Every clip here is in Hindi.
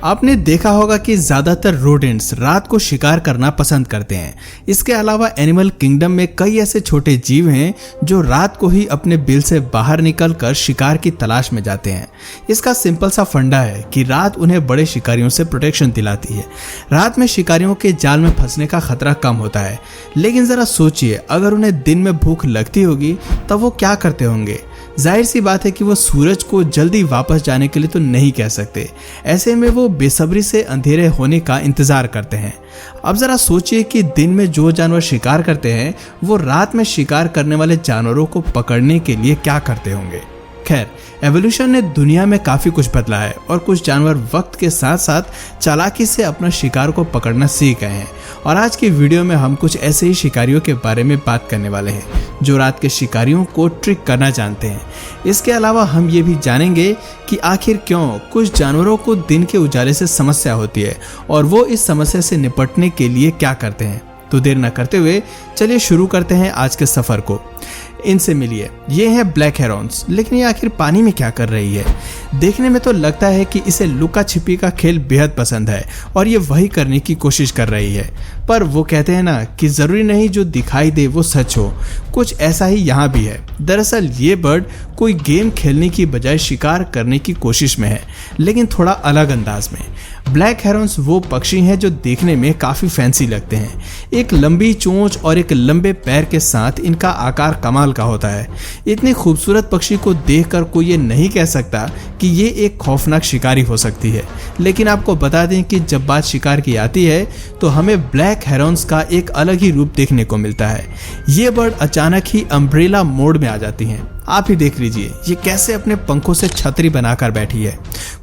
आपने देखा होगा कि ज्यादातर रोडेंट्स रात को शिकार करना पसंद करते हैं। इसके अलावा एनिमल किंगडम में कई ऐसे छोटे जीव हैं जो रात को ही अपने बिल से बाहर निकलकर शिकार की तलाश में जाते हैं। इसका सिंपल सा फंडा है कि रात उन्हें बड़े शिकारियों से प्रोटेक्शन दिलाती है। रात में शिकारियों के जाल में फंसने का खतरा कम होता है। लेकिन जरा सोचिए, अगर उन्हें दिन में भूख लगती होगी तब वो क्या करते होंगे। जाहिर सी बात है कि वो सूरज को जल्दी वापस जाने के लिए तो नहीं कह सकते। ऐसे में वो बेसब्री से अंधेरे होने का इंतजार करते हैं। अब जरा सोचिए कि दिन में जो जानवर शिकार करते हैं वो रात में शिकार करने वाले जानवरों को पकड़ने के लिए क्या करते होंगे। खैर, एवोल्यूशन ने दुनिया में काफी कुछ बदला है और कुछ जानवर वक्त के साथ साथ चालाकी से अपना शिकार को पकड़ना सीख गए हैं। और आज की वीडियो में हम कुछ ऐसे ही शिकारियों के बारे में बात करने वाले हैं जो रात के शिकारियों को ट्रिक करना जानते हैं। इसके अलावा हम ये भी जानेंगे कि आखिर क्यों कुछ जानवरों को दिन के उजाले से समस्या होती है और वो इस समस्या से निपटने के लिए क्या करते हैं। तो देर न करते हुए चलिए शुरू करते हैं आज के सफर को। इनसे मिलिए, ये है ब्लैक हेरॉन्स। लेकिन ये आखिर पानी में क्या कर रही है? देखने में तो लगता है कि इसे लुका छिपी का खेल बेहद पसंद है और ये वही करने की कोशिश कर रही है। पर वो कहते हैं ना कि जरूरी नहीं जो दिखाई दे वो सच हो। कुछ ऐसा ही यहाँ भी है। दरअसल ये बर्ड कोई गेम खेलने की बजाय शिकार करने की कोशिश में है, लेकिन थोड़ा अलग अंदाज में। ब्लैक हेरॉन्स वो पक्षी हैं जो देखने में काफी फैंसी लगते हैं। एक लंबी चोंच और एक लंबे पैर के साथ इनका आकार कमाल का होता है। इतने खूबसूरत पक्षी को देखकर कोई ये नहीं कह सकता कि ये एक खौफनाक शिकारी हो सकती है। लेकिन आपको बता दें कि जब बात शिकार की आती है तो हमें ब्लैक हेरॉन्स का एक अलग ही रूप देखने को मिलता है। ये बर्ड अचानक ही अम्ब्रेला मोड में आ जाती हैं। आप ही देख लीजिए ये कैसे अपने पंखों से छतरी बनाकर बैठी है।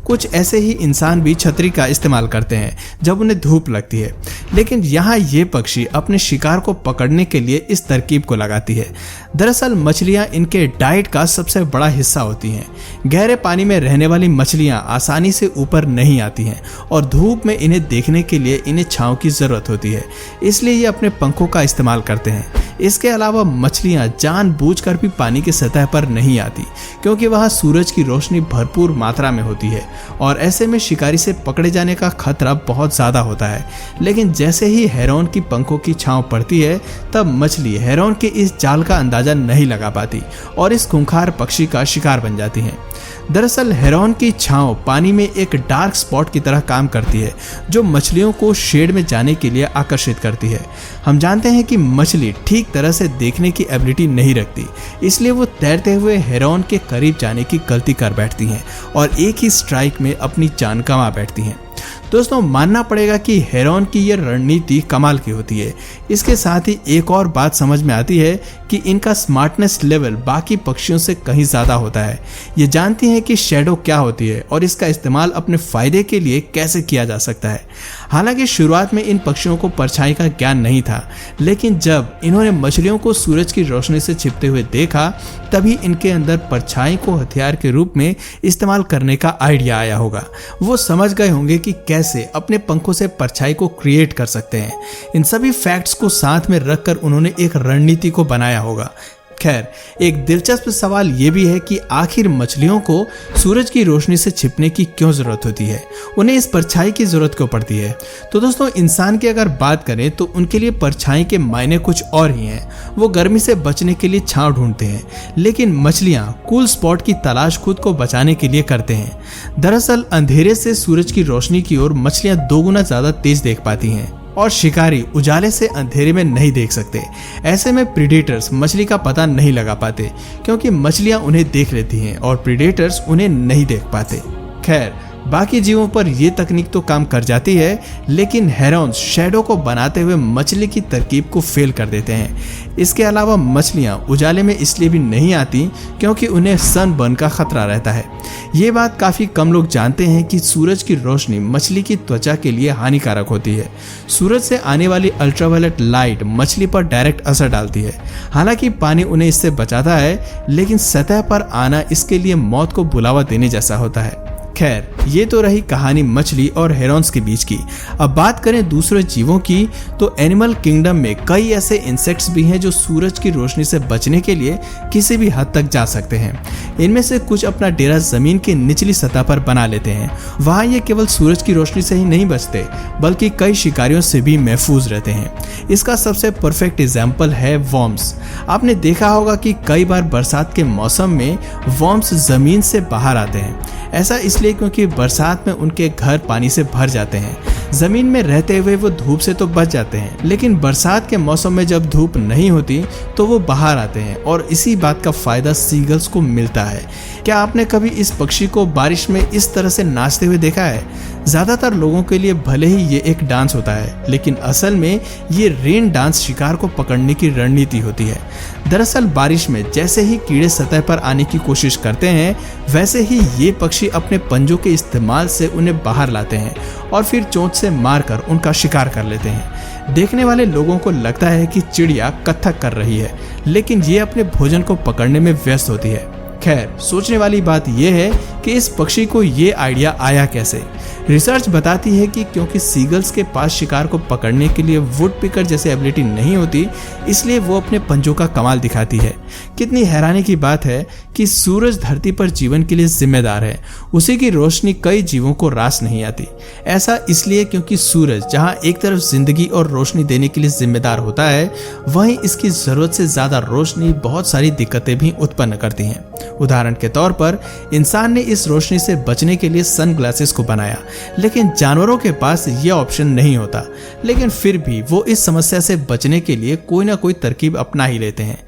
कुछ ऐसे ही इंसान भी छतरी का इस्तेमाल करते हैं जब उन्हें धूप लगती है। लेकिन यहाँ ये पक्षी अपने शिकार को पकड़ने के लिए इस तरकीब को लगाती है। दरअसल मछलियाँ इनके डाइट का सबसे बड़ा हिस्सा होती हैं। गहरे पानी में रहने वाली मछलियाँ आसानी से ऊपर नहीं आती हैं और धूप में इन्हें देखने के लिए इन्हें छांव की जरूरत होती है, इसलिए ये अपने पंखों का इस्तेमाल करते हैं। इसके अलावा मछलियां जानबूझकर भी पानी की सतह पर नहीं आती क्योंकि वहां सूरज की रोशनी भरपूर मात्रा में होती है और ऐसे में शिकारी से पकड़े जाने का खतरा बहुत ज्यादा होता है। लेकिन जैसे ही हेरॉन की पंखों की छांव पड़ती है तब मछली हेरॉन के इस जाल का अंदाजा नहीं लगा पाती और इस खूंखार पक्षी का शिकार बन जाती हैं। दरअसल हेरॉन की छांव पानी में एक डार्क स्पॉट की तरह काम करती है जो मछलियों को शेड में जाने के लिए आकर्षित करती है। हम जानते हैं कि मछली ठीक तरह से देखने की एबिलिटी नहीं रखती, इसलिए वो तैरते हुए हेरॉन के करीब जाने की गलती कर बैठती हैं और एक ही स्ट्राइक में अपनी जान गंवा बैठती हैं। दोस्तों, मानना पड़ेगा कि हेरॉन की यह रणनीति कमाल की होती है। इसके साथ ही एक और बात समझ में आती है कि इनका स्मार्टनेस लेवल बाकी पक्षियों से कहीं ज्यादा होता है। ये जानती हैं कि शैडो क्या होती है और इसका इस्तेमाल अपने फायदे के लिए कैसे किया जा सकता है। हालांकि शुरुआत में इन पक्षियों को परछाई का ज्ञान नहीं था, लेकिन जब इन्होंने मछलियों को सूरज की रोशनी से छिपते हुए देखा तभी इनके अंदर परछाई को हथियार के रूप में इस्तेमाल करने का आइडिया आया होगा। वो समझ गए होंगे कि कैसे अपने पंखों से परछाई को क्रिएट कर सकते हैं। इन सभी फैक्ट्स को साथ में रखकर उन्होंने एक रणनीति को बनाया होगा। खैर, एक दिलचस्प सवाल ये भी है कि आखिर मछलियों को सूरज की रोशनी से छिपने की क्यों जरूरत होती है? उन्हें इस परछाई की जरूरत क्यों पड़ती है? तो दोस्तों, इंसान की अगर बात करें तो उनके लिए परछाई के मायने कुछ और ही हैं। वो गर्मी से बचने के लिए छांव ढूंढते हैं, लेकिन मछलियां कूल स्पॉट की तलाश खुद को बचाने के लिए करते हैं। दरअसल अंधेरे से सूरज की रोशनी की ओर मछलियां 2 गुना ज्यादा तेज देख पाती हैं और शिकारी उजाले से अंधेरे में नहीं देख सकते। ऐसे में प्रीडेटर्स मछली का पता नहीं लगा पाते क्योंकि मछलियां उन्हें देख लेती हैं और प्रीडेटर्स उन्हें नहीं देख पाते। खैर, बाकी जीवों पर यह तकनीक तो काम कर जाती है, लेकिन हेरॉन्स शैडो को बनाते हुए मछली की तरकीब को फेल कर देते हैं। इसके अलावा मछलियां उजाले में इसलिए भी नहीं आती क्योंकि उन्हें सनबर्न का खतरा रहता है। ये बात काफी कम लोग जानते हैं कि सूरज की रोशनी मछली की त्वचा के लिए हानिकारक होती है। सूरज से आने वाली अल्ट्रावायलेट लाइट मछली पर डायरेक्ट असर डालती है। हालांकि पानी उन्हें इससे बचाता है, लेकिन सतह पर आना इसके लिए मौत को बुलावा देने जैसा होता है। खैर, ये तो रही कहानी मछली और हेरॉन्स के बीच की। अब बात करें दूसरे जीवों की, तो एनिमल किंगडम में कई ऐसे इंसेक्ट्स भी हैं जो सूरज की रोशनी से बचने के लिए किसी भी हद तक जा सकते हैं। इनमें से कुछ अपना डेरा जमीन की निचली सतह पर बना लेते हैं। वहां ये केवल सूरज की रोशनी से ही नहीं बचते, बल्कि कई शिकारियों से भी महफूज रहते हैं। इसका सबसे परफेक्ट एग्जाम्पल है वॉर्म्स। आपने देखा होगा कि कई बार बरसात के मौसम में वॉर्म्स जमीन से बाहर आते हैं। ऐसा इसलिए क्योंकि बरसात में उनके घर पानी से भर जाते हैं। जमीन में रहते हुए वो धूप से तो बच जाते हैं, लेकिन बरसात के मौसम में जब धूप नहीं होती तो वो बाहर आते हैं और इसी बात का फायदा सीगल्स को मिलता है। क्या आपने कभी इस पक्षी को बारिश में इस तरह से नाचते हुए देखा है? ज्यादातर लोगों के लिए भले ही ये एक डांस होता है, लेकिन असल में ये रेन डांस शिकार को पकड़ने की रणनीति होती है। दरअसल बारिश में जैसे ही कीड़े सतह पर आने की कोशिश करते हैं, वैसे ही ये पक्षी अपने पंजों के इस्तेमाल से उन्हें बाहर लाते हैं और फिर चोंच से मारकर उनका शिकार कर लेते हैं। देखने वाले लोगों को लगता है कि चिड़िया कत्थक कर रही है, लेकिन ये अपने भोजन को पकड़ने में व्यस्त होती है। खैर, सोचने वाली बात यह है कि इस पक्षी को ये आइडिया आया कैसे। रिसर्च बताती है कि क्योंकि सीगल्स के पास शिकार को पकड़ने के लिए वुड पिकर जैसी एबिलिटी नहीं होती, इसलिए वो अपने पंजों का कमाल दिखाती है। कितनी हैरानी की बात है कि सूरज धरती पर जीवन के लिए जिम्मेदार है, उसी की रोशनी कई जीवों को रास नहीं आती। ऐसा इसलिए क्योंकि सूरज जहां एक तरफ जिंदगी और रोशनी देने के लिए जिम्मेदार होता है, वहीं इसकी जरूरत से ज्यादा रोशनी बहुत सारी दिक्कतें भी उत्पन्न करती हैं। उदाहरण के तौर पर इंसान ने इस रोशनी से बचने के लिए सनग्लासेस को बनाया, लेकिन जानवरों के पास यह ऑप्शन नहीं होता। लेकिन फिर भी वो इस समस्या से बचने के लिए कोई ना कोई तरकीब अपना ही लेते हैं।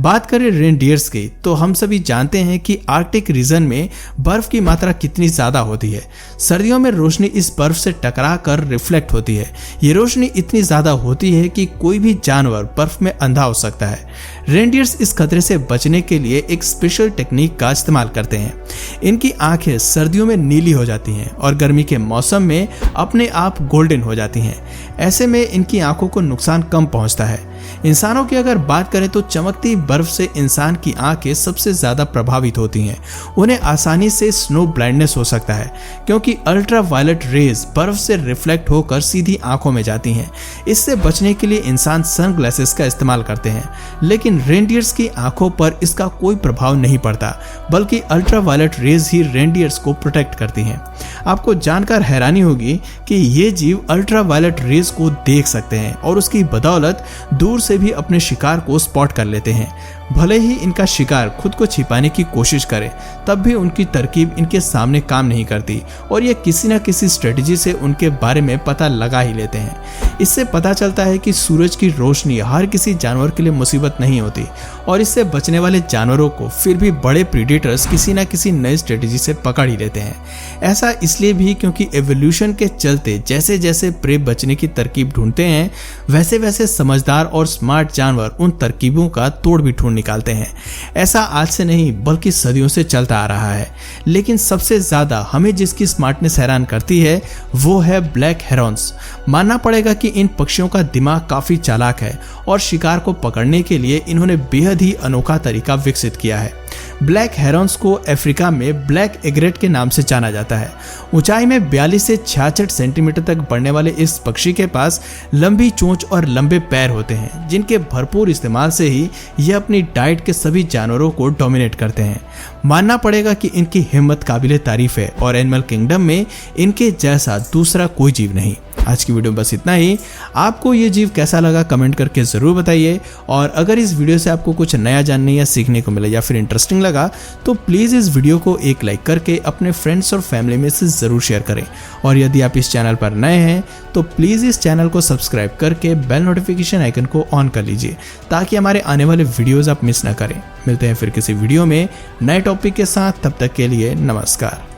बात करें रेनडियर्स की, तो हम सभी जानते हैं कि आर्कटिक रीजन में बर्फ की मात्रा कितनी ज्यादा होती है। सर्दियों में रोशनी इस बर्फ से टकरा कर रिफ्लेक्ट होती है। ये रोशनी इतनी ज्यादा होती है कि कोई भी जानवर बर्फ में अंधा हो सकता है। रेनडियर्स इस खतरे से बचने के लिए एक स्पेशल टेक्निक का इस्तेमाल करते हैं। इनकी आंखें सर्दियों में नीली हो जाती हैं और गर्मी के मौसम में अपने आप गोल्डन हो जाती हैं। ऐसे में इनकी आंखों को नुकसान कम पहुंचता है। इंसानों की अगर बात करें तो चमकती बर्फ से इंसान की आंखें सबसे ज्यादा प्रभावित होती हैं। उन्हें आसानी से स्नो ब्लाइंडनेस हो सकता है, क्योंकि अल्ट्रा वायलेट रेज बर्फ से रिफ्लेक्ट होकर सीधी आंखों में जाती हैं। इससे बचने के लिए इंसान सनग्लासेस का इस्तेमाल करते हैं, लेकिन रेनडियर्स की आंखों पर इसका कोई प्रभाव नहीं पड़ता, बल्कि अल्ट्रा वायलेट रेज ही रेनडियर्स को प्रोटेक्ट करती हैं। आपको जानकर हैरानी होगी कि ये जीव अल्ट्रा वायलेट रेज को देख सकते हैं और उसकी बदौलत दूर से भी अपने शिकार को स्पॉट कर लेते हैं। भले ही इनका शिकार खुद को छिपाने की कोशिश करे, तब भी उनकी तरकीब इनके सामने काम नहीं करती और ये किसी न किसी स्ट्रेटजी से उनके बारे में पता लगा ही लेते हैं। इससे पता चलता है कि सूरज की रोशनी हर किसी जानवर के लिए मुसीबत नहीं होती और इससे बचने वाले जानवरों को फिर भी बड़े प्रीडेटर्स किसी न किसी नई स्ट्रेटजी से पकड़ ही लेते हैं। ऐसा इसलिए भी क्योंकि एवोल्यूशन के चलते जैसे जैसे प्रे बचने की तरकीब ढूंढते हैं, वैसे वैसे समझदार और स्मार्ट जानवर उन तरकीबों का तोड़ भी ढूंढ निकालते हैं। ऐसा आज से नहीं बल्कि सदियों से चलता आ रहा है। लेकिन सबसे ज्यादा हमें जिसकी स्मार्टनेस हैरान करती है वो है ब्लैक हेरॉन्स। मानना पड़ेगा कि इन पक्षियों का दिमाग काफी चालाक है और शिकार को पकड़ने के लिए इन्होंने बेहद ही अनोखा तरीका विकसित किया है। ब्लैक हेरॉन्स को अफ्रीका में ब्लैक एग्रेट के नाम से जाना जाता है। ऊंचाई में 42 से 66 सेंटीमीटर तक बढ़ने वाले इस पक्षी के पास लंबी चोंच और लंबे पैर होते हैं, जिनके भरपूर इस्तेमाल से ही ये अपनी डाइट के सभी जानवरों को डोमिनेट करते हैं। मानना पड़ेगा कि इनकी हिम्मत काबिले तारीफ है और एनिमल किंगडम में इनके जैसा दूसरा कोई जीव नहीं। आज की वीडियो बस इतना ही। आपको ये जीव कैसा लगा कमेंट करके जरूर बताइए, और अगर इस वीडियो से आपको कुछ नया जानने या सीखने को मिला या फिर इंटरेस्टिंग लगा तो प्लीज इस वीडियो को एक लाइक करके अपने फ्रेंड्स और फैमिली में से जरूर शेयर करें। और यदि आप इस चैनल पर नए हैं तो प्लीज इस चैनल को सब्सक्राइब करके बेल नोटिफिकेशन आइकन को ऑन कर लीजिए, ताकि हमारे आने वाले वीडियोज आप मिस ना करें। मिलते हैं फिर किसी वीडियो में नए टॉपिक के साथ, तब तक के लिए नमस्कार।